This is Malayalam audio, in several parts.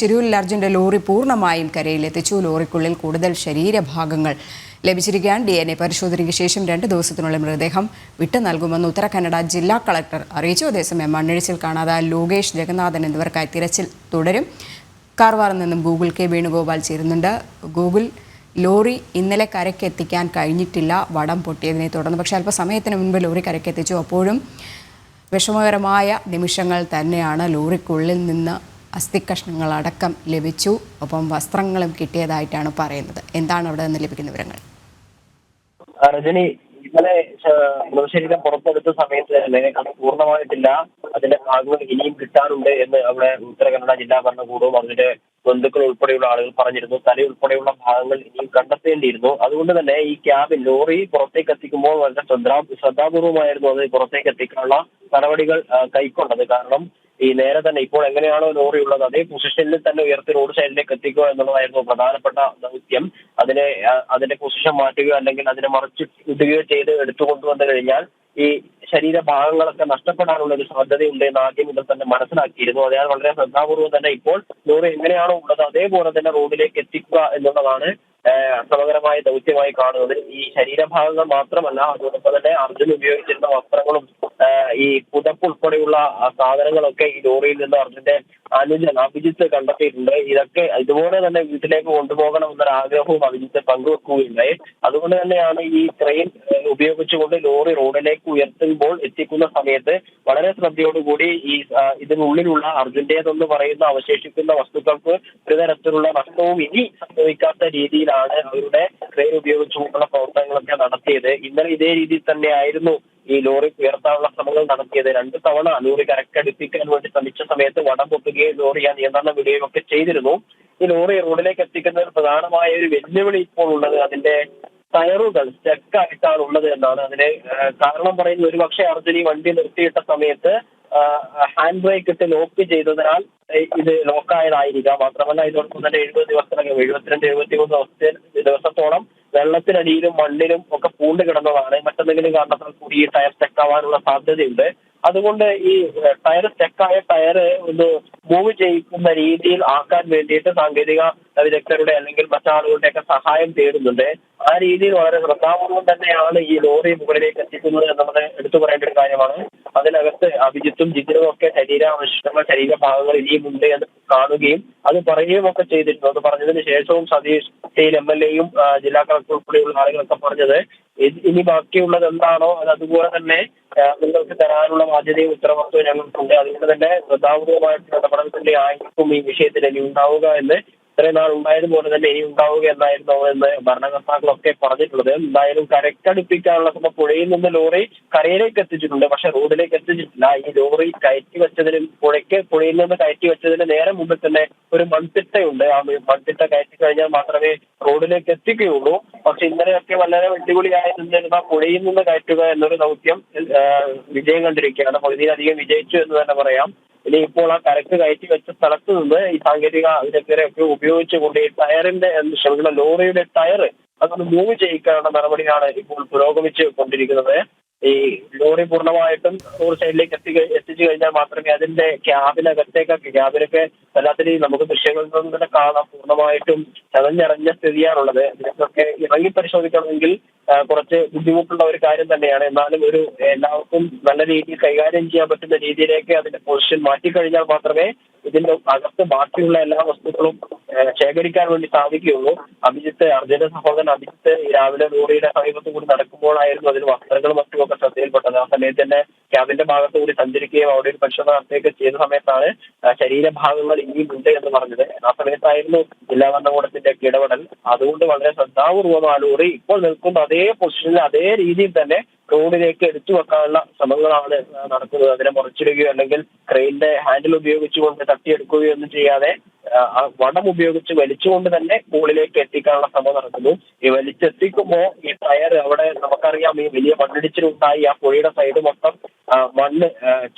ശിരൂരിൽ അർജുന്റെ ലോറി പൂർണ്ണമായും കരയിലെത്തിച്ചു. ലോറിക്കുള്ളിൽ കൂടുതൽ ശരീരഭാഗങ്ങൾ ലഭിച്ചിരിക്കുകയാണ്. DNA പരിശോധനയ്ക്ക് ശേഷം 2 ദിവസത്തിനുള്ളിൽ മൃതദേഹം വിട്ടു നൽകുമെന്ന് ഉത്തര കന്നഡ ജില്ലാ കളക്ടർ അറിയിച്ചു. അതേസമയം മണ്ണിടിച്ചിൽ കാണാതായ ലോകേഷ്, ജഗന്നാഥൻ എന്നിവർക്കായി തിരച്ചിൽ തുടരും. കാർവാറിൽ നിന്നും ഗൂഗിൾ കെ വേണുഗോപാൽ ചേരുന്നുണ്ട്. ഗൂഗിൾ, ലോറി ഇന്നലെ കരയ്ക്കെത്തിക്കാൻ കഴിഞ്ഞിട്ടില്ല, വടം പൊട്ടിയതിനെ തുടർന്ന്. പക്ഷേ അല്പസമയത്തിന് മുൻപ് ലോറി കരയ്ക്കെത്തിച്ചു. അപ്പോഴും വിഷമകരമായ നിമിഷങ്ങൾ തന്നെയാണ്. ലോറിക്കുള്ളിൽ നിന്ന് അസ്ഥികഷ്ണങ്ങളടക്കം ലഭിച്ചു. ഒപ്പം വസ്ത്രങ്ങളും കിട്ടിയതായിട്ടാണ് പറയുന്നത്. എന്താണ് അവിടെ നിന്ന് ലഭിക്കുന്ന വിവരങ്ങൾ? രജനി, ഇന്നലെ മൃതശരീരം പുറത്തെടുത്ത സമയത്ത് തന്നെ അത് പൂർണ്ണമായിട്ടില്ല, അതിന്റെ ഭാഗങ്ങൾ ഇനിയും കിട്ടാനുണ്ട് എന്ന് അവിടെ ഉത്തര കന്നഡ ജില്ലാ ഭരണകൂടവും അതിന്റെ ബന്ധുക്കൾ ഉൾപ്പെടെയുള്ള ആളുകൾ പറഞ്ഞിരുന്നു. തലയുൾപ്പെടെയുള്ള ഭാഗങ്ങൾ ഇനിയും കണ്ടെത്തേണ്ടിയിരുന്നു. അതുകൊണ്ട് തന്നെ ഈ ക്യാബിൻ, ലോറി പുറത്തേക്ക് എത്തിക്കുമ്പോൾ വളരെ ശ്രദ്ധാപൂർവമായിരുന്നു അത് പുറത്തേക്ക് എത്തിക്കാനുള്ള നടപടികൾ കൈക്കൊണ്ടത്. കാരണം ഈ നേരെ തന്നെ ഇപ്പോൾ എങ്ങനെയാണോ ലോറി ഉള്ളത് അതേ പൊസിഷനിൽ തന്നെ ഉയർത്തി റോഡ് സൈഡിലേക്ക് എത്തിക്കുക എന്നുള്ളതായിരുന്നു പ്രധാനപ്പെട്ട ദൗത്യം. അതിന്റെ പൊസിഷൻ മാറ്റുകയോ അല്ലെങ്കിൽ അതിനെ ഇടുകയോ ചെയ്ത് എടുത്തുകൊണ്ടുവന്നു കഴിഞ്ഞാൽ ഈ ശരീരഭാഗങ്ങളൊക്കെ നഷ്ടപ്പെടാനുള്ള ഒരു സാധ്യതയുണ്ട് എന്ന് ആദ്യം മുതൽ തന്നെ മനസ്സിലാക്കിയിരുന്നു. അതിനാൽ വളരെ ശ്രദ്ധാപൂർവ്വം തന്നെ ഇപ്പോൾ ലോറി എങ്ങനെയാണോ ഉള്ളത് അതേപോലെ തന്നെ റോഡിലേക്ക് എത്തിക്കുക എന്നുള്ളതാണ് ശ്രമകരമായ ദൗത്യമായി കാണുന്നത്. ഈ ശരീരഭാഗങ്ങൾ മാത്രമല്ല, അതോടൊപ്പം തന്നെ അർജുൻ ഉപയോഗിച്ചിരുന്ന വസ്ത്രങ്ങളും ഈ പുതപ്പ് ഉൾപ്പെടെയുള്ള സാധനങ്ങളൊക്കെ ഈ ലോറിയിൽ നിന്ന് അർജുന്റെ അനുജൻ അഭിജിത്ത് കണ്ടെത്തിയിട്ടുണ്ട്. ഇതൊക്കെ ഇതുപോലെ തന്നെ വീട്ടിലേക്ക് കൊണ്ടുപോകണം എന്നൊരു ആഗ്രഹവും അഭിജിത്ത് പങ്കുവെക്കുകയുണ്ടായി. അതുകൊണ്ട് തന്നെയാണ് ഈ ക്രെയിൻ ഉപയോഗിച്ചുകൊണ്ട് ലോറി റോഡിലേക്ക് ഉയർത്തുമ്പോൾ എത്തിക്കുന്ന സമയത്ത് വളരെ ശ്രദ്ധയോടുകൂടി ഈ ഇതിനുള്ളിലുള്ള അർജുന്റേതെന്ന് പറയുന്ന അവശേഷിക്കുന്ന വസ്തുക്കൾക്ക് ഒരു തരത്തിലുള്ള നഷ്ടവും ഇനി സംഭവിക്കാത്ത രീതിയിലാണ് അവരുടെ ക്രെയിൻ ഉപയോഗിച്ചുകൊണ്ടുള്ള പ്രവർത്തനങ്ങളൊക്കെ നടത്തിയത്. ഇന്നലെ ഇതേ രീതിയിൽ തന്നെ ആയിരുന്നു ഈ ലോറി ഉയർത്താനുള്ള ശ്രമങ്ങൾ നടത്തിയത്. 2 തവണ ലോറി കരക്കടുപ്പിക്കാൻ വേണ്ടി ശ്രമിച്ച സമയത്ത് വടം പൊട്ടുകയും ലോറി നിയന്ത്രണം വിടുകയും ഒക്കെ ചെയ്തിരുന്നു. ഈ ലോറി റോഡിലേക്ക് എത്തിക്കുന്നതിൽ പ്രധാനമായ ഒരു വെല്ലുവിളി ഇപ്പോൾ ഉള്ളത് അതിന്റെ ടയറുകൾ സ്റ്റക്കായിട്ടാണ് ഉള്ളത് എന്നാണ്. അതിന് കാരണം പറയുന്നത്, ഒരുപക്ഷെ അർജുൻ ഈ വണ്ടി നിർത്തിയിട്ട സമയത്ത് ഹാൻഡ് ബ്രേക്ക് ഇട്ട് ലോക്ക് ചെയ്തതിനാൽ ഇത് ലോക്കായതായിരിക്കാം. മാത്രമല്ല ഇതോടൊപ്പം തന്നെ 72 ദിവസത്തോളം വെള്ളത്തിനടിയിലും മണ്ണിലും ഒക്കെ പൂണ്ട് കിടന്നതാണ്. മറ്റെന്തെങ്കിലും കാരണത്താൽ കൂടി ഈ ടയർ സ്റ്റക്കാവാനുള്ള സാധ്യതയുണ്ട്. അതുകൊണ്ട് ഈ സ്റ്റക്കായ ടയർ ഒന്ന് മൂവ് ചെയ്യിക്കുന്ന രീതിയിൽ ആക്കാൻ വേണ്ടിയിട്ട് സാങ്കേതിക വിദഗ്ധരുടെ അല്ലെങ്കിൽ മറ്റാളുകളുടെ ഒക്കെ സഹായം തേടുന്നുണ്ട്. ആ രീതിയിൽ വളരെ ശ്രദ്ധാപൂർവം തന്നെയാണ് ഈ ലോറി മുകളിലേക്ക് എത്തിക്കുന്നത് എന്നുള്ളത് എടുത്തു പറയേണ്ട ഒരു കാര്യമാണ്. അതിനകത്ത് അഭിജിത്തും ജിതിനും ഒക്കെ ശരീരഭാഗങ്ങൾ ഇനിയും ഉണ്ട് എന്ന് കാണുകയും അത് പറയുകയും ഒക്കെ ചെയ്തിരുന്നു. അത് പറഞ്ഞതിന് ശേഷവും സതീഷ് MLA-യും ജില്ലാ കളക്ടർ ഉൾപ്പെടെയുള്ള ആളുകളൊക്കെ പറഞ്ഞത്, ഇനി ബാക്കിയുള്ളത് എന്താണോ അത് അതുപോലെ തന്നെ നിങ്ങൾക്ക് തരാനുള്ള ബാധ്യതയും ഉത്തരവാദിത്വവും ഞങ്ങൾക്കുണ്ട്. അതുകൊണ്ട് തന്നെ ശ്രദ്ധാപൂർവമായിട്ടുള്ള ഇടപെടൽ തന്നെ ആയിരിക്കും ഈ വിഷയത്തിൽ ഇനി ഉണ്ടാവുക എന്ന് ഇത്രയും നാൾ ഉണ്ടായതുപോലെ തന്നെ ഇനി ഉണ്ടാവുക എന്നായിരുന്നു എന്ന് ഭരണകർത്താക്കളൊക്കെ പറഞ്ഞിട്ടുള്ളത്. എന്തായാലും കരക്കടുപ്പിക്കാനുള്ള പുഴയിൽ നിന്ന് ലോറി കരയിലേക്ക് എത്തിച്ചിട്ടുണ്ട്, പക്ഷെ റോഡിലേക്ക് എത്തിച്ചിട്ടില്ല. ഈ ലോറി കയറ്റി വെച്ചതിന് പുഴയിൽ നിന്ന് കയറ്റി വെച്ചതിന് നേരെ മുമ്പിൽ തന്നെ ഒരു മൺതിട്ടയുണ്ട്. ആ മൺതിട്ട കയറ്റി കഴിഞ്ഞാൽ മാത്രമേ റോഡിലേക്ക് എത്തിക്കുകയുള്ളൂ. പക്ഷെ ഇന്നലെയൊക്കെ വളരെ വെല്ലുവിളിയായി നിന്നിരുന്ന പുഴയിൽ നിന്ന് കയറ്റുക എന്നൊരു ദൗത്യം വിജയം കണ്ടിരിക്കുകയാണ്. പകുതിയിലധികം വിജയിച്ചു എന്ന് തന്നെ പറയാം. ഇനി ഇപ്പോൾ ആ കരക്ക് കയറ്റി വെച്ച സ്ഥലത്ത് നിന്ന് ഈ സാങ്കേതിക വിദഗ്ധരെയൊക്കെ ഉപയോഗിച്ചുകൊണ്ട് ഈ ലോറിയുടെ ടയർ അതൊന്ന് മൂവ് ചെയ്യിക്കാനുള്ള നടപടിയാണ് ഇപ്പോൾ പുരോഗമിച്ചു കൊണ്ടിരിക്കുന്നത്. ഈ ലോറി പൂർണ്ണമായിട്ടും റോഡ് സൈഡിലേക്ക് എത്തിച്ചു കഴിഞ്ഞാൽ മാത്രമേ അതിന്റെ ക്യാബിനൊക്കെ എല്ലാത്തിനെയും നമുക്ക് ദൃശ്യങ്ങളിൽ നിന്ന് തന്നെ കാണാം. പൂർണ്ണമായിട്ടും ചതഞ്ഞറിഞ്ഞ സ്ഥിതിയാണുള്ളത്. ഇതിനൊക്കെ ഇറങ്ങി പരിശോധിക്കണമെങ്കിൽ കുറച്ച് ബുദ്ധിമുട്ടുള്ള ഒരു കാര്യം തന്നെയാണ്. എന്നാലും എല്ലാവർക്കും നല്ല രീതിയിൽ കൈകാര്യം ചെയ്യാൻ പറ്റുന്ന രീതിയിലേക്ക് അതിന്റെ പൊസിഷൻ മാറ്റിക്കഴിഞ്ഞാൽ മാത്രമേ ഇതിന്റെ അകത്ത് ബാക്കിയുള്ള എല്ലാ വസ്തുക്കളും ശേഖരിക്കാൻ വേണ്ടി സാധിക്കുകയുള്ളൂ. അർജുന്റെ സഹോദരൻ അഭിജിത്ത് രാവിലെ ലോറിയുടെ സമീപത്ത് കൂടി നടക്കുമ്പോഴായിരുന്നു അതിന് വസ്ത്രങ്ങളും മറ്റുമൊക്കെ ശ്രദ്ധയിൽപ്പെട്ടത്. ആ സമയത്ത് തന്നെ ക്യാബിന്റെ ഭാഗത്ത് കൂടി സഞ്ചരിക്കുകയും അവിടെ ഒരു പരിശോധന നടത്തുകയൊക്കെ ചെയ്ത സമയത്താണ് ശരീരഭാഗങ്ങൾ ഇനിയും ഉണ്ട് എന്ന് പറഞ്ഞത്. ആ സമയത്തായിരുന്നു ജില്ലാ ഭരണകൂടത്തിന്റെ ഇടപെടൽ. അതുകൊണ്ട് വളരെ ശ്രദ്ധാപൂർവ്വം ആ ലോറി ഇപ്പോൾ നിൽക്കുന്ന അതേ പൊസിഷനിൽ അതേ രീതിയിൽ തന്നെ റോഡിലേക്ക് എടുത്തു വെക്കാനുള്ള ശ്രമങ്ങളാണ് നടക്കുന്നത്. അതിനെ മുറിച്ചിടുകയോ അല്ലെങ്കിൽ ക്രെയിനിന്റെ ഹാൻഡിൽ ഉപയോഗിച്ചുകൊണ്ട് തട്ടിയെടുക്കുകയോ ഒന്നും ചെയ്യാതെ വടം ഉപയോഗിച്ച് വലിച്ചുകൊണ്ട് തന്നെ മുകളിലേക്ക് എത്തിക്കാനുള്ള ശ്രമം നടക്കുന്നു. ഈ വലിച്ചെത്തിക്കുമ്പോൾ ഈ ടയർ അവിടെ നമുക്കറിയാം, ഈ വലിയ മണ്ണിടിച്ചിലുണ്ടായി ആ പുഴയുടെ സൈഡ് മൊത്തം മണ്ണ്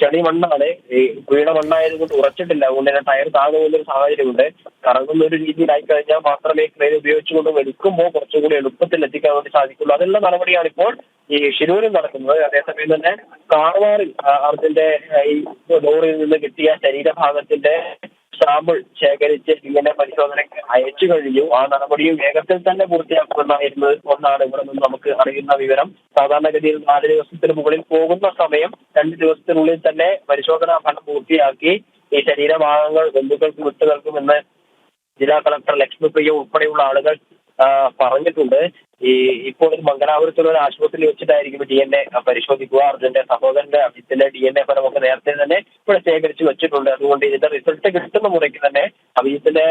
ചെളി മണ്ണാണ്. ഈ പുഴയുടെ മണ്ണായതുകൊണ്ട് ഉറച്ചിട്ടില്ല. അതുകൊണ്ട് തന്നെ ടയർ താങ്ങുന്നൊരു സാഹചര്യമുണ്ട്. കറങ്ങുന്ന ഒരു രീതിയിലായി കഴിഞ്ഞാൽ മാത്രമേ ക്രെയിൻ ഉപയോഗിച്ചുകൊണ്ട് വലിക്കുമ്പോൾ കുറച്ചുകൂടി എളുപ്പത്തിൽ എത്തിക്കാൻ വേണ്ടി സാധിക്കുള്ളൂ. അതിനുള്ള നടപടിയാണ് ഇപ്പോൾ ഈ ശിരൂരിൽ നടക്കുന്നത്. അതേസമയം തന്നെ കാർവാറിൽ അർജുന്റെ ഈ ലോറിയിൽ നിന്ന് കിട്ടിയ ശരീരഭാഗത്തിന്റെ സാമ്പിൾ ശേഖരിച്ച് DNA പരിശോധനയ്ക്ക് അയച്ചു കഴിഞ്ഞു. ആ നടപടിയും വേഗത്തിൽ തന്നെ പൂർത്തിയാക്കുമെന്നായിരുന്നു ഒന്നാണ് ഇവിടെ നിന്ന് നമുക്ക് അറിയുന്ന വിവരം. സാധാരണഗതിയിൽ 4 ദിവസത്തിന് മുകളിൽ പോകുന്ന സമയം 2 ദിവസത്തിനുള്ളിൽ തന്നെ പരിശോധനാ ഫലം പൂർത്തിയാക്കി ഈ ശരീരഭാഗങ്ങൾ ബന്ധുക്കൾക്ക് വിട്ടു നൽകുമെന്ന് ജില്ലാ കളക്ടർ ലക്ഷ്മിപ്രിയ ഉൾപ്പെടെയുള്ള ആളുകൾ പറഞ്ഞിട്ടുണ്ട്. ഇപ്പോൾ മംഗലാപുരത്തുള്ള ഒരു ആശുപത്രിയിൽ വെച്ചിട്ടായിരിക്കും DNA പരിശോധിക്കുക. അർജുന്റെ സഹോദരന്റെ അഭിജിത്തിന്റെ DNA ഫലമൊക്കെ നേരത്തെ തന്നെ ഇവിടെ ശേഖരിച്ചു വെച്ചിട്ടുണ്ട്. അതുകൊണ്ട് ഇതിന്റെ റിസൾട്ട് കിട്ടുന്ന മുറയ്ക്ക് തന്നെ അഭിജിത്തിന്റെ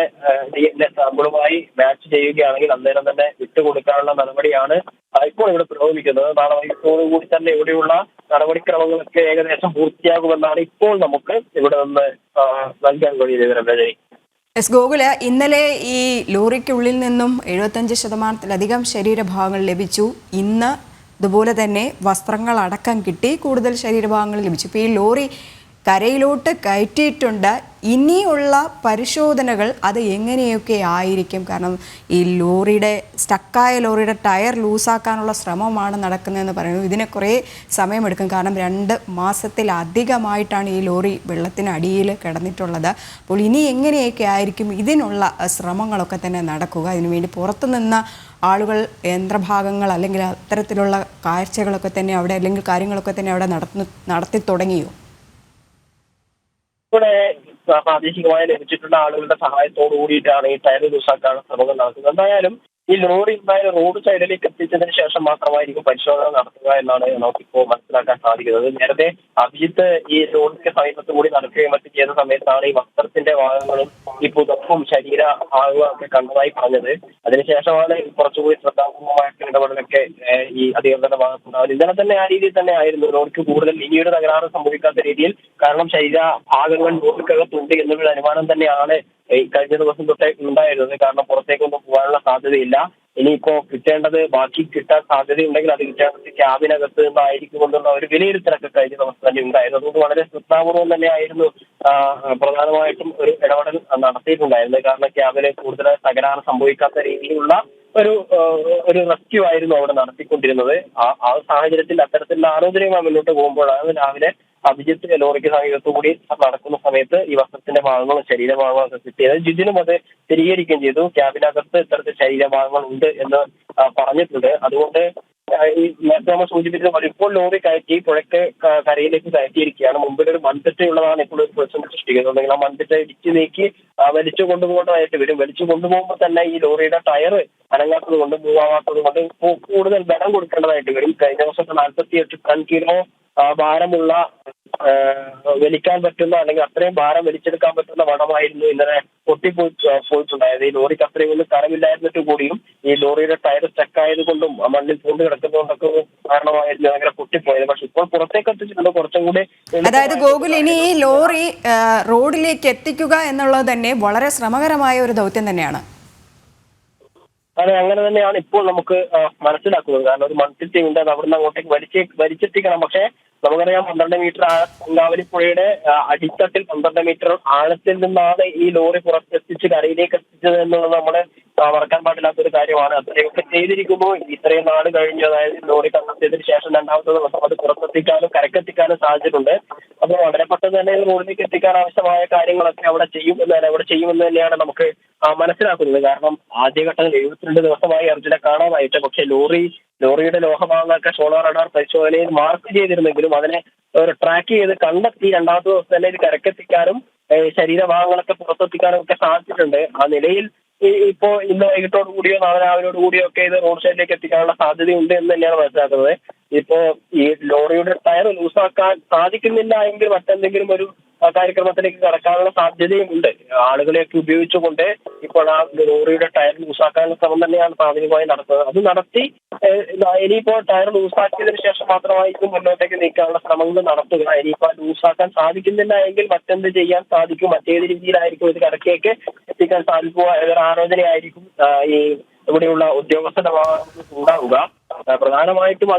DNA സാമ്പിളുമായി മാച്ച് ചെയ്യുകയാണെങ്കിൽ അന്നേരം തന്നെ വിട്ടുകൊടുക്കാനുള്ള നടപടിയാണ് ഇപ്പോൾ ഇവിടെ പുരോഗമിക്കുന്നത്. നാളെ വൈകിട്ടോടുകൂടി തന്നെ ഇവിടെയുള്ള നടപടിക്രമങ്ങളൊക്കെ ഏകദേശം പൂർത്തിയാകുമെന്നാണ് ഇപ്പോൾ നമുക്ക് ഇവിടെ നിന്ന് നൽകാൻ കഴിയുന്ന വിവരം. രജനി. എസ് ഗോകുല്, ഇന്നലെ ഈ ലോറിക്കുള്ളിൽ നിന്നും 75%-ലധികം ശരീരഭാഗങ്ങൾ ലഭിച്ചു. ഇന്ന് ഇതുപോലെ തന്നെ വസ്ത്രങ്ങളടക്കം കിട്ടി, കൂടുതൽ ശരീരഭാഗങ്ങൾ ലഭിച്ചു. ഇപ്പോൾ ഈ ലോറി കരയിലോട്ട് കയറ്റിയിട്ടുണ്ട്. ഇനിയുള്ള പരിശോധനകൾ അത് എങ്ങനെയൊക്കെ ആയിരിക്കും? കാരണം ഈ സ്റ്റക്കായ ലോറിയുടെ ടയർ ലൂസാക്കാനുള്ള ശ്രമമാണ് നടക്കുന്നതെന്ന് പറയുന്നു. ഇതിന് കുറേ സമയമെടുക്കും. കാരണം 2 മാസത്തിലധികമായിട്ടാണ് ഈ ലോറി വെള്ളത്തിനടിയിൽ കിടന്നിട്ടുള്ളത്. അപ്പോൾ ഇനി എങ്ങനെയൊക്കെ ആയിരിക്കും ഇതിനുള്ള ശ്രമങ്ങളൊക്കെ തന്നെ നടക്കുക? അതിനുവേണ്ടി പുറത്തുനിന്ന് ആളുകൾ യന്ത്രഭാഗങ്ങൾ അല്ലെങ്കിൽ അത്തരത്തിലുള്ള കാഴ്ചകളൊക്കെ തന്നെ അവിടെ അല്ലെങ്കിൽ കാര്യങ്ങളൊക്കെ തന്നെ അവിടെ നടത്തി തുടങ്ങിയോ? ഇവിടെ പ്രാദേശികമായി ലഭിച്ചിട്ടുള്ള ആളുകളുടെ സഹായത്തോടു കൂടിയിട്ടാണ് ഈ ടയർ ലൂസാക്കാനുള്ള ശ്രമങ്ങൾ നടത്തുന്നത്. എന്തായാലും ഈ ലോറി എന്തായാലും റോഡ് സൈഡിലേക്ക് എത്തിച്ചതിന് ശേഷം മാത്രമായിരിക്കും പരിശോധന നടത്തുക എന്നാണ് നമുക്കിപ്പോൾ മനസ്സിലാക്കാൻ സാധിക്കുന്നത്. നേരത്തെ അഭിജിത്ത് ഈ റോഡിന്റെ സമീപത്ത് കൂടി നടക്കുകയും മറ്റും ചെയ്ത സമയത്താണ് ഈ വസ്ത്രത്തിന്റെ ഭാഗങ്ങളും ഈ പുതപ്പും ശരീര ഭാഗങ്ങളും ഒക്കെ കണ്ടതായി പറഞ്ഞത്. അതിനുശേഷമാണ് കുറച്ചുകൂടി ശ്രദ്ധാപൂർവമായിട്ടുള്ള ഇടപെടലൊക്കെ ഈ അധികൃതരുടെ ഭാഗത്തുണ്ടാവുന്നത്. ഇന്നലെ തന്നെ ആ രീതിയിൽ തന്നെ ആയിരുന്നു. ലോറിക്ക് കൂടുതൽ ഇനിയൊരു തകരാറ് സംഭവിക്കാത്ത രീതിയിൽ, കാരണം ശരീര ഭാഗങ്ങൾ ലോറിക്കകത്തുണ്ട് എന്നുള്ള അനുമാനം തന്നെയാണ് കഴിഞ്ഞ ദിവസം തൊട്ടേ ഉണ്ടായിരുന്നത്. കാരണം പുറത്തേക്കൊന്നും പോകാനുള്ള സാധ്യതയില്ല. ഇനിയിപ്പോ കിട്ടേണ്ടത് ബാക്കി കിട്ടാൻ സാധ്യതയുണ്ടെങ്കിൽ അത് കിട്ടേണ്ടത് ക്യാബിനകത്ത് നിന്നായിരിക്കും എന്നുള്ള ഒരു വിലയിരുത്തലൊക്കെ കഴിഞ്ഞ ദിവസം തന്നെ ഉണ്ടായിരുന്നു. അതുകൊണ്ട് വളരെ ശ്രദ്ധാപൂർവം തന്നെയായിരുന്നു പ്രധാനമായിട്ടും ഒരു ഇടപെടൽ നടത്തിയിട്ടുണ്ടായിരുന്നത്. കാരണം ക്യാബിന് കൂടുതൽ തകരാറ് സംഭവിക്കാത്ത രീതിയിലുള്ള ഒരു റെസ്ക്യൂ ആയിരുന്നു അവിടെ നടത്തിക്കൊണ്ടിരുന്നത്. ആ സാഹചര്യത്തിൽ അത്തരത്തിലുള്ള ആലോചനയുമായി മുന്നോട്ട് പോകുമ്പോഴാണ് രാവിലെ അഭിജിത്ത് ലോറിക്ക് സമീപത്തുകൂടി നടക്കുന്ന സമയത്ത് ഈ വസ്ത്രത്തിന്റെ ഭാഗങ്ങളും ശരീരഭാഗങ്ങളും ഒക്കെ കിട്ടിയത്. ജിജിനും അത് സ്ഥിരീകരിക്കുകയും ചെയ്തു. ക്യാബിനകത്ത് ഇത്തരത്തിൽ ശരീരഭാഗങ്ങൾ ഉണ്ട് എന്ന് പറഞ്ഞിട്ടുണ്ട്. അതുകൊണ്ട് ഈ നേരത്തെ നമ്മൾ സൂചിപ്പിച്ചത് പോലെ ഇപ്പോൾ ലോറി കയറ്റി പുഴയ്ക്ക് കരയിലേക്ക് കയറ്റിയിരിക്കുകയാണ്. മുമ്പിലൊരു മൺതിട്ടയുള്ളതാണ് ഇപ്പോൾ ഒരു പ്രതിസന്ധി സൃഷ്ടിക്കുന്നത്. അല്ലെങ്കിൽ ആ മൺതിട്ട ഇടിച്ചു നീക്കി വലിച്ചു കൊണ്ടുപോകേണ്ടതായിട്ട് വരും. വലിച്ചു കൊണ്ടുപോകുമ്പോൾ തന്നെ ഈ ലോറിയുടെ ടയർ അനങ്ങാത്തത് കൊണ്ട് മൂവാകാത്തത് കൊണ്ട് കൂടുതൽ ബലം കൊടുക്കേണ്ടതായിട്ട് വരും. കഴിഞ്ഞ ദിവസത്തെ 48 ടൺ കിലോ ഭാരമുള്ള വലിക്കാൻ പറ്റുന്ന അല്ലെങ്കിൽ അത്രയും ഭാരം വലിച്ചെടുക്കാൻ പറ്റുന്ന വടമായിരുന്നു ഇന്നലെ പോയിട്ടുണ്ടായത്. ഈ ലോറിക്ക് അത്രയും ഒന്നും കരമില്ലായിരുന്നിട്ട് കൂടിയും ഈ ലോറിയുടെ ടയർ സ്റ്റക്കായത് കൊണ്ടും മണ്ണിൽ പൂണ്ട് കിടക്കുന്നതുകൊണ്ടൊക്കെ കാരണമായിരുന്നു അങ്ങനെ പൊട്ടിപ്പോയത്. പക്ഷെ ഇപ്പോൾ പുറത്തേക്ക് എത്തിച്ചിട്ടുണ്ട് കുറച്ചും കൂടി. അതായത് ഗോകുൽ, ഇനി ഈ ലോറി റോഡിലേക്ക് എത്തിക്കുക എന്നുള്ളത് തന്നെ വളരെ ശ്രമകരമായ ഒരു ദൗത്യം തന്നെയാണ്. അതെ, അങ്ങനെ തന്നെയാണ് ഇപ്പോൾ നമുക്ക് മനസ്സിലാക്കുന്നത്. കാരണം ഒരു മൺതിട്ടയുണ്ട്, അത് അവിടുന്ന് അങ്ങോട്ടേക്ക് വലിച്ചെത്തിക്കണം. പക്ഷേ നമുക്കറിയാം 12 മീറ്റർ പൊങ്കാവലിപ്പുഴയുടെ അടിത്തട്ടിൽ 12 മീറ്റർ ആഴത്തിൽ നിന്നാണ് ഈ ലോറി പുറത്തെത്തിച്ച് കരയിലേക്ക് എത്തിച്ചത് എന്നുള്ളത് നമ്മള് മറക്കാൻ പാടില്ലാത്ത ഒരു കാര്യമാണ്. അത്രയൊക്കെ ചെയ്തിരിക്കുന്നു. ഇത്രയും നാട് കഴിഞ്ഞു, അതായത് ലോറി കണ്ടെത്തിയതിനു ശേഷം 2ാമത്തെ ദിവസം അത് പുറത്തെത്തിക്കാനും കരക്കെത്തിക്കാനും സാധിച്ചിട്ടുണ്ട്. അപ്പോൾ വളരെ പെട്ടെന്ന് തന്നെ റോഡിലേക്ക് എത്തിക്കാൻ ആവശ്യമായ കാര്യങ്ങളൊക്കെ അവിടെ ചെയ്യുമെന്ന് തന്നെയാണ് നമുക്ക് മനസ്സിലാക്കുന്നത്. കാരണം ആദ്യഘട്ടത്തിൽ 72 ദിവസമായി അർജുനെ കാണാതായിട്ട്. പക്ഷെ ലോറിയുടെ ലോഹഭാഗങ്ങളൊക്കെ സോളാർ റഡാർ പരിശോധനയിൽ മാർക്ക് ചെയ്തിരുന്നെങ്കിലും അതിനെ ഒരു ട്രാക്ക് ചെയ്ത് കണ്ടെത്തി 2ാമത്തെ ദിവസം തന്നെ ഇത് കരക്കെത്തിക്കാനും ശരീരഭാഗങ്ങളൊക്കെ പുറത്തെത്തിക്കാനും ഒക്കെ സാധിച്ചിട്ടുണ്ട്. ആ നിലയിൽ ഇപ്പോ ഇന്ന് വൈകിട്ടോട് കൂടിയോ നാളെ രാവിലെയോട് കൂടിയോ ഒക്കെ ഇത് റോഡ് സൈഡിലേക്ക് എത്തിക്കാനുള്ള സാധ്യതയുണ്ട് എന്ന് തന്നെയാണ് മനസ്സിലാക്കുന്നത്. ഇപ്പോ ഈ ലോറിയുടെ ടയർ ലൂസാക്കാൻ സാധിക്കുന്നില്ല എങ്കിൽ മറ്റെന്തെങ്കിലും ഒരു കാര്യക്രമത്തിലേക്ക് കടക്കാനുള്ള സാധ്യതയും ഉണ്ട്. ആളുകളെയൊക്കെ ഉപയോഗിച്ചുകൊണ്ട് ഇപ്പോൾ ആ ലോറിയുടെ ടയർ ലൂസാക്കാനുള്ള ശ്രമം തന്നെയാണ് പ്രാഥമികമായി നടത്തുന്നത്. അത് നടത്തി ഇനിയിപ്പോൾ ടയർ ലൂസാക്കിയതിനു ശേഷം മാത്രമായിരിക്കും മുന്നോട്ടേക്ക് നീക്കാനുള്ള ശ്രമങ്ങൾ നടത്തുക. ഇനിയിപ്പോൾ ലൂസാക്കാൻ സാധിക്കുന്നില്ല എങ്കിൽ മറ്റെന്ത് ചെയ്യാൻ സാധിക്കും, മറ്റേത് രീതിയിലായിരിക്കും ഇത് കടക്കേക്ക് എത്തിക്കാൻ സാധിക്കുക എന്നൊരു ആലോചനയായിരിക്കും ഈ ഇവിടെയുള്ള ഉദ്യോഗസ്ഥരുടെ ഭാഗത്ത് ഉണ്ടാവുക. പ്രധാനമായിട്ടും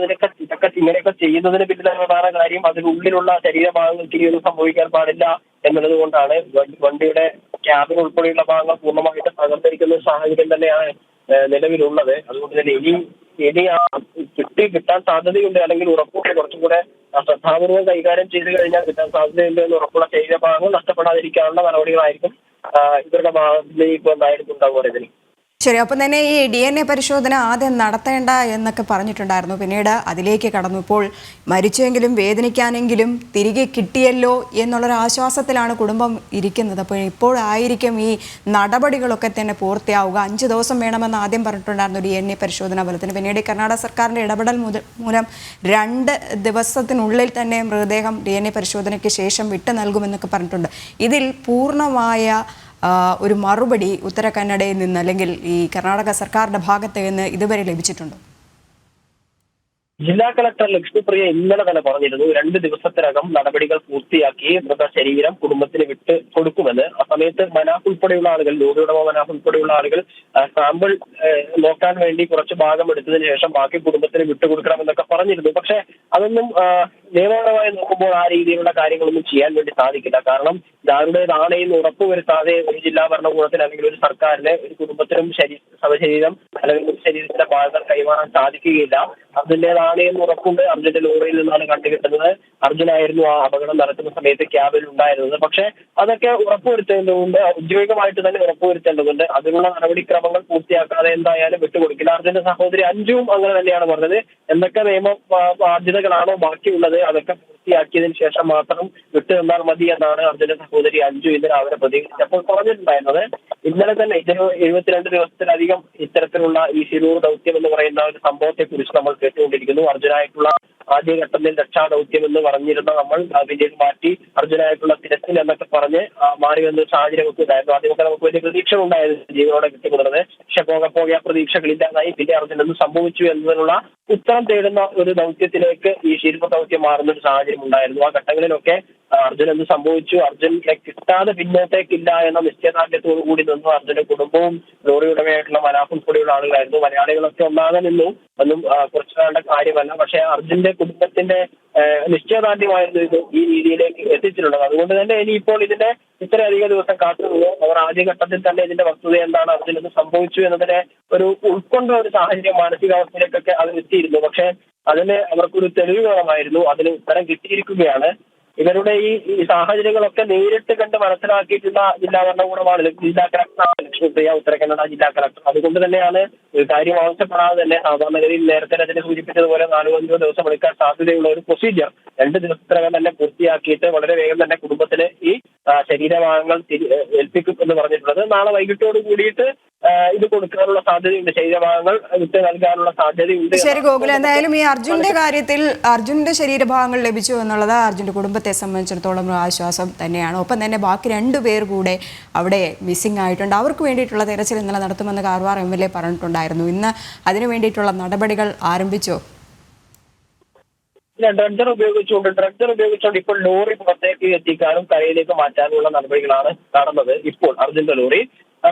ഇങ്ങനെയൊക്കെ ചെയ്യുന്നതിന് പിന്നിലെ പ്രധാന കാര്യം അതിനുള്ളിലുള്ള ശരീരഭാഗങ്ങൾക്ക് ഇനിയൊന്നും സംഭവിക്കാൻ പാടില്ല എന്നുള്ളത് കൊണ്ടാണ്. വണ്ടിയുടെ ക്യാബിൻ ഉൾപ്പെടെയുള്ള ഭാഗങ്ങൾ പൂർണ്ണമായിട്ട് തകർത്തിരിക്കുന്ന സാഹചര്യം തന്നെയാണ് നിലവിലുള്ളത്. അതുകൊണ്ട് തന്നെ ഇനി കിട്ടാൻ സാധ്യതയുണ്ട്, അല്ലെങ്കിൽ ഉറപ്പുണ്ട് കുറച്ചും കൂടെ ശ്രദ്ധാപൂർവ്വം കൈകാര്യം ചെയ്ത് കഴിഞ്ഞാൽ കിട്ടാൻ സാധ്യതയുണ്ട് എന്ന് ഉറപ്പുള്ള ശരീരഭാഗങ്ങൾ നഷ്ടപ്പെടാതിരിക്കാനുള്ള നടപടികളായിരിക്കും ഇവരുടെ ഭാഗത്ത് ഇപ്പോൾ എന്തായാലും ഉണ്ടാകുമോ ഇതിന്? ശരി, അപ്പം തന്നെ ഈ DNA പരിശോധന ആദ്യം നടത്തേണ്ട എന്നൊക്കെ പറഞ്ഞിട്ടുണ്ടായിരുന്നു, പിന്നീട് അതിലേക്ക് കടന്നു. ഇപ്പോൾ മരിച്ചെങ്കിലും വേദനിക്കാനെങ്കിലും തിരികെ കിട്ടിയല്ലോ എന്നുള്ളൊരു ആശ്വാസത്തിലാണ് കുടുംബം ഇരിക്കുന്നത്. അപ്പോൾ ഇപ്പോഴായിരിക്കും ഈ നടപടികളൊക്കെ തന്നെ പൂർത്തിയാവുക. 5 ദിവസം വേണമെന്ന് ആദ്യം പറഞ്ഞിട്ടുണ്ടായിരുന്നു DNA പരിശോധനാ ഫലത്തിന്. പിന്നീട് കർണാടക സർക്കാരിൻ്റെ ഇടപെടൽ മൂലം 2 ദിവസത്തിനുള്ളിൽ തന്നെ മൃതദേഹം DNA പരിശോധനയ്ക്ക് ശേഷം വിട്ടു നൽകുമെന്നൊക്കെ പറഞ്ഞിട്ടുണ്ട്. ഇതിൽ പൂർണ്ണമായ ഒരു മറുപടി ഉത്തര കന്നഡയിൽ നിന്ന് അല്ലെങ്കിൽ ഈ കർണാടക സർക്കാരിന്റെ ഭാഗത്ത് നിന്ന് ഇതുവരെ ലഭിച്ചിട്ടുണ്ടോ? ജില്ലാ കളക്ടർ ലക്ഷ്മിപ്രിയ ഇന്നലെ തന്നെ പറഞ്ഞിരുന്നു 2 ദിവസത്തിനകം നടപടികൾ പൂർത്തിയാക്കി മൃതശരീരം കുടുംബത്തിന് വിട്ട് കൊടുക്കുമെന്ന്. ആ സമയത്ത് മനാഫ് ഉൾപ്പെടെയുള്ള ആളുകൾ, ലോറി ഉടമ മനാഫ് ഉൾപ്പെടെയുള്ള ആളുകൾ സാമ്പിൾ നോക്കാൻ വേണ്ടി കുറച്ച് ഭാഗം എടുത്തതിന് ശേഷം ബാക്കി കുടുംബത്തിന് വിട്ടുകൊടുക്കണമെന്നൊക്കെ പറഞ്ഞിരുന്നു. പക്ഷെ അതൊന്നും നിയമപരമായി നോക്കുമ്പോൾ ആ രീതിയിലുള്ള കാര്യങ്ങളൊന്നും ചെയ്യാൻ വേണ്ടി സാധിക്കില്ല. കാരണം ഇതാരുടേതാണ് എന്ന് ഉറപ്പുവരുത്താതെ ഒരു ജില്ലാ ഭരണകൂടത്തിന് അല്ലെങ്കിൽ ഒരു സർക്കാരിന് ഒരു കുടുംബത്തിനും ശവശരീരം അല്ലെങ്കിൽ ഒരു ശരീരത്തിന്റെ ഭാഗങ്ങൾ കൈമാറാൻ സാധിക്കുകയില്ല. അതിൻ്റെതാണ് എന്ന് ഉറപ്പുണ്ട്. അർജുന്റെ ലോറിയിൽ നിന്നാണ് കണ്ടുകിട്ടുന്നത്. അർജുനായിരുന്നു ആ അപകടം നടക്കുന്ന സമയത്ത് ക്യാബിൽ ഉണ്ടായിരുന്നത്. പക്ഷെ അതൊക്കെ ഉറപ്പുവരുത്തേണ്ടതുണ്ട്, ഔദ്യോഗികമായിട്ട് തന്നെ ഉറപ്പുവരുത്തേണ്ടതുണ്ട്. അതിനുള്ള നടപടിക്രമങ്ങൾ പൂർത്തിയാക്കാതെ എന്തായാലും വിട്ടുകൊടുക്കില്ല. അർജുന്റെ സഹോദരി അഞ്ജുവും അങ്ങനെ തന്നെയാണ് പറഞ്ഞത്. എന്തൊക്കെ നിയമ ബാധ്യതകളാണോ ബാക്കിയുള്ളത് അതൊക്കെ പൂർത്തിയാക്കിയതിനു ശേഷം മാത്രം വിട്ടു നിന്നാൽ മതി എന്നാണ് അർജുന്റെ സഹോദരി അഞ്ജു ഇന്ന് രാവിലെ പ്രതികരിച്ചപ്പോൾ പറഞ്ഞിട്ടുണ്ടായിരുന്നത്. ഇന്നലെ തന്നെ ഇതിന് 72 ദിവസത്തിലധികം ഇത്തരത്തിലുള്ള ഈ ശിരൂർ ദൗത്യം എന്ന് പറയുന്ന ഒരു സംഭവത്തെ കുറിച്ച് നമ്മൾ കേട്ടുകൊണ്ടിരിക്കുന്നു. അർജുനായിട്ടുള്ള ആദ്യഘട്ടത്തിൽ രക്ഷാദൗത്യം എന്ന് പറഞ്ഞിരുന്ന നമ്മൾ പിന്നീട് മാറ്റി അർജുനായിട്ടുള്ള തിരച്ചിൽ എന്നൊക്കെ പറഞ്ഞ് മാറി വന്ന സാഹചര്യമൊക്കെ ഉണ്ടായിരുന്നു. ആദ്യമൊക്കെ നമുക്ക് വലിയ പ്രതീക്ഷ ഉണ്ടായിരുന്നു ജീവനോടെ കിട്ടിക്കൊടുക്കുന്നത്. പക്ഷെ പോകെ ആ പ്രതീക്ഷകളില്ലാതായി. പിന്നെ അർജുൻ എന്ത് സംഭവിച്ചു എന്നതിനുള്ള ഉത്തരം തേടുന്ന ഒരു ദൗത്യത്തിലേക്ക് ഈ ശിരൂർ ദൗത്യം മാറുന്ന ഒരു സാഹചര്യം ഉണ്ടായിരുന്നു. ആ ഘട്ടങ്ങളിലൊക്കെ അർജുൻ എന്ത് സംഭവിച്ചു, അർജുനെ കിട്ടാതെ പിന്നോട്ടേക്കില്ല എന്ന നിശ്ചയദാർഢ്യത്തോടു കൂടി നിന്നു അർജുന്റെ കുടുംബവും ലോറി ഉടമയായിട്ടുള്ള മനാഫ് ഉൾപ്പെടെയുള്ള ആളുകളായിരുന്നു. മലയാളികളൊക്കെ ഒന്നാകെ നിന്നു. ഒന്നും കുറച്ചു നാളുടെ കാര്യമല്ല. പക്ഷെ അർജുന്റെ കുടുംബത്തിന്റെ നിശ്ചയദാർഢ്യമായിരുന്നു ഇത് ഈ രീതിയിലേക്ക് എത്തിച്ചിട്ടുള്ളത്. അതുകൊണ്ട് തന്നെ ഇനിയിപ്പോൾ ഇതിന്റെ ഇത്രയധികം ദിവസം കാത്തുനിന്നു അവർ ആദ്യഘട്ടത്തിൽ തന്നെ ഇതിന്റെ വസ്തുത എന്താണ്, അർജുൻ എന്ത് സംഭവിച്ചു എന്നതിനെ ഒരു ഉൾക്കൊണ്ട ഒരു സാഹചര്യം മാനസികാവസ്ഥയിലേക്കൊക്കെ അത് എത്തിയിരുന്നു. പക്ഷെ അതിന് അവർക്കൊരു തെളിവ് വേണമായിരുന്നു. അതിന് ഉത്തരം കിട്ടിയിരിക്കുകയാണ്. ഇവരുടെ ഈ സാഹചര്യങ്ങളൊക്കെ നേരിട്ട് കണ്ട് മനസ്സിലാക്കിയിട്ടുള്ള ജില്ലാ ഭരണകൂടമാണ് ജില്ലാ കളക്ടറാണ് ലക്ഷ്മിപ്രിയ, ഉത്തര കന്നഡ ജില്ലാ കളക്ടർ. അതുകൊണ്ട് തന്നെയാണ് ഒരു കാര്യം ആവശ്യപ്പെടാതെ തന്നെ സാധാരണഗതിയിൽ നേരത്തെ തന്നെ സൂചിപ്പിച്ചതുപോലെ 4-5 ദിവസം എടുക്കാൻ സാധ്യതയുള്ള ഒരു പ്രൊസീജിയർ 2 ദിവസത്തിനകം തന്നെ പൂർത്തിയാക്കിയിട്ട് വളരെ വേഗം തന്നെ കുടുംബത്തിന് ഈ ശരീരഭാഗങ്ങൾ ഏൽപ്പിക്കും എന്ന് പറഞ്ഞിട്ടുള്ളത്. നാളെ വൈകിട്ടോട് കൂടിയിട്ട് ഇത് കൊടുക്കാനുള്ള സാധ്യതയുണ്ട്. ശരീരഭാഗങ്ങൾ വിട്ട് നൽകാനുള്ള സാധ്യതയുണ്ട്. ശരി ഗോകുൽ, എന്തായാലും ഈ അർജുന്റെ കാര്യത്തിൽ അർജുന്റെ ശരീരഭാഗങ്ങൾ ലഭിച്ചു എന്നുള്ളത് അർജുന്റെ കുടുംബത്തെ സംബന്ധിച്ചിടത്തോളം ഒരു ആശ്വാസം തന്നെയാണ്. ഒപ്പം തന്നെ ബാക്കി 2 പേർ കൂടെ അവിടെ മിസ്സിംഗ് ആയിട്ടുണ്ട്. അവർക്ക് വേണ്ടിയിട്ടുള്ള തെരച്ചിൽ ഇന്നലെ നടത്തുമെന്ന് കാർവാർ MLA പറഞ്ഞിട്ടുണ്ടായിരുന്നു. ഇന്ന് അതിനു വേണ്ടിയിട്ടുള്ള നടപടികൾ ആരംഭിച്ചോ? ഡ്രഡ്ജർ ഉപയോഗിച്ചുകൊണ്ട് ഇപ്പോൾ ലോറി പുറത്തേക്ക് എത്തിക്കാനും കരയിലേക്ക് മാറ്റാനുള്ള നടപടികളാണ് നടന്നത് ഇപ്പോൾ അർജുന്റെ ലോറി.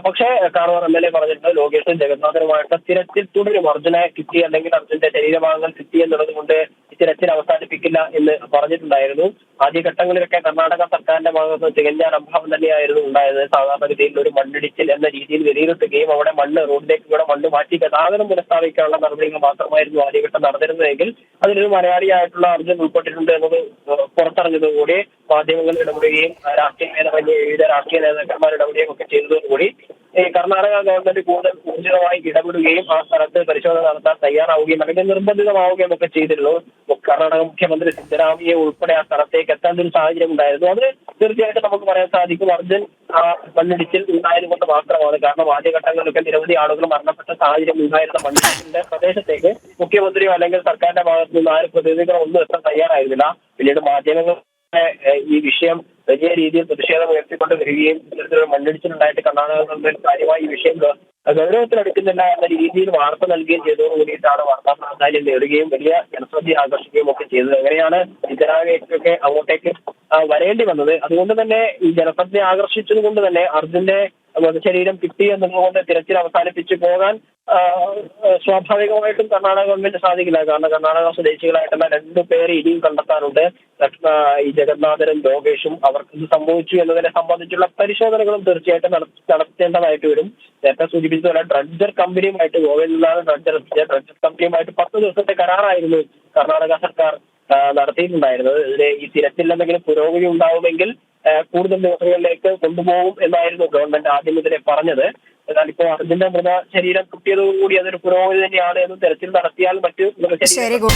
പക്ഷേ കാർവാർ MLA പറഞ്ഞിട്ടുണ്ട് ലോകേഷും ജഗന്നാഥനുമായിട്ട് തിരച്ചിൽ തുടരും. അർജുനെ കിട്ടി അല്ലെങ്കിൽ അർജുന്റെ ശരീരഭാഗങ്ങൾ കിട്ടി എന്നുള്ളത് കൊണ്ട് തിരച്ചിൽ അവസാനിപ്പിക്കില്ല എന്ന് പറഞ്ഞിട്ടുണ്ടായിരുന്നു. ആദ്യഘട്ടങ്ങളിലൊക്കെ കർണാടക സർക്കാരിന്റെ ഭാഗത്ത് തികഞ്ഞ അഭാവം തന്നെയായിരുന്നു ഉണ്ടായത്. സാധാരണഗതിയിൽ ഒരു മണ്ണിടിച്ചിൽ എന്ന രീതിയിൽ വിലയിരുത്തുകയും അവിടെ റോഡിലേക്ക് കൂടെ മണ്ണ് മാറ്റി ഗതാഗതം പുനഃസ്ഥാപിക്കാനുള്ള നടപടികൾ മാത്രമായിരുന്നു ആദ്യഘട്ടം നടന്നിരുന്നതെങ്കിൽ അതിലൊരു മലയാളിയായിട്ടുള്ള അർജുൻ ഉൾപ്പെട്ടിട്ടുണ്ട് എന്നത് പുറത്തറിഞ്ഞതോടുകൂടി മാധ്യമങ്ങൾ ഇടപെടുകയും വിവിധ രാഷ്ട്രീയ നേതാക്കന്മാർ ഇടപെടുകയും ഒക്കെ ചെയ്തതോടുകൂടി ഈ കർണാടക ഗവൺമെന്റ് കൂടുതൽ ഊർജിതമായി ഇടപെടുകയും ആ സ്ഥലത്ത് പരിശോധന നടത്താൻ തയ്യാറാവുകയും അല്ലെങ്കിൽ നിർബന്ധിതമാവുകയും ഒക്കെ ചെയ്തിരുന്നു. കർണാടക മുഖ്യമന്ത്രി സിദ്ധരാമയ്യ ഉൾപ്പെടെ ആ സ്ഥലത്തേക്ക് എത്താൻ ഒരു സാഹചര്യം ഉണ്ടായിരുന്നു. അത് തീർച്ചയായിട്ടും നമുക്ക് പറയാൻ സാധിക്കും അർജുൻ ആ മണ്ണിടിച്ചിൽ ഉണ്ടായതുകൊണ്ട് മാത്രമാണ്. കാരണം ആദ്യഘട്ടങ്ങളിലൊക്കെ നിരവധി ആളുകൾ മരണപ്പെട്ട സാഹചര്യം ഉണ്ടായിരുന്ന മണ്ണിടിച്ചിലിന്റെ പ്രദേശത്തേക്ക് മുഖ്യമന്ത്രിയോ അല്ലെങ്കിൽ സർക്കാരിന്റെ ഭാഗത്തു നിന്ന് ആരും പ്രതിനിധികളോ ഒന്നും എത്താൻ തയ്യാറായിരുന്നില്ല. പിന്നീട് മാധ്യമങ്ങൾ ഈ വിഷയം വലിയ രീതിയിൽ പ്രതിഷേധം ഉയർത്തിക്കൊണ്ട് വരികയും ഇത്തരത്തിലുള്ള മണ്ണിടിച്ചിലുണ്ടായിട്ട് കർണാടക ഗവൺമെന്റ് കാര്യമായി ഈ വിഷയം ഗൗരവത്തിലെടുക്കുന്നില്ല എന്ന രീതിയിൽ വാർത്ത നൽകുകയും ചെയ്തതോടുകൂടിയിട്ടാണ് വാർത്താ പ്രാധാന്യം നേടുകയും വലിയ ജനശ്രദ്ധ ആകർഷിക്കുകയും ഒക്കെ ചെയ്തത്. അങ്ങനെയാണ് സിദ്ധരാമയ്യക്കൊക്കെ അങ്ങോട്ടേക്ക് വരേണ്ടി വന്നത്. അതുകൊണ്ട് തന്നെ ഈ ജനശ്രദ്ധ ആകർഷിച്ചത് കൊണ്ട് തന്നെ അർജുന്റെ മൃതശരീരം കിട്ടി എന്നതുകൊണ്ട് തിരച്ചിൽ അവസാനിപ്പിച്ചു പോകാൻ സ്വാഭാവികമായിട്ടും കർണാടക ഗവൺമെന്റ് സാധിക്കില്ല. കാരണം കർണാടക സ്വദേശികളായിട്ടുള്ള 2 പേരെ ഇനിയും കണ്ടെത്താനുണ്ട്. ഈ ജഗന്നാഥനും ലോകേഷും അവർക്ക് ഇത് സംഭവിച്ചു എന്നതിനെ സംബന്ധിച്ചുള്ള പരിശോധനകളും തീർച്ചയായിട്ടും നടത്തേണ്ടതായിട്ട് വരും. നേരത്തെ സൂചിപ്പിച്ചതുപോലെ ഡ്രഡ്ജർ കമ്പനിയുമായിട്ട് ഗോവയിൽ നിന്നാണ് ഡ്രഡ്ജർ കമ്പനിയുമായിട്ട് 10 ദിവസത്തെ കരാറായിരുന്നു കർണാടക സർക്കാർ നടത്തിയിട്ടുണ്ടായിരുന്നത്. ഇതിന് ഈ തിരച്ചിൽ എന്തെങ്കിലും പുരോഗതി ഉണ്ടാവുമെങ്കിൽ കൂടുതൽ ദിവസങ്ങളിലേക്ക് കൊണ്ടുപോകും എന്നായിരുന്നു ഗവൺമെന്റ് ആദ്യം ഇതിനെ പറഞ്ഞത്. എന്നാൽ ഇപ്പോൾ അർജുന്റെ മൃതശരീരം കിട്ടിയതോടുകൂടി അതൊരു പുരോഗതി തന്നെയാണ് എന്ന് തെരച്ചിൽ നടത്തിയാൽ മറ്റു മൃതശരീരം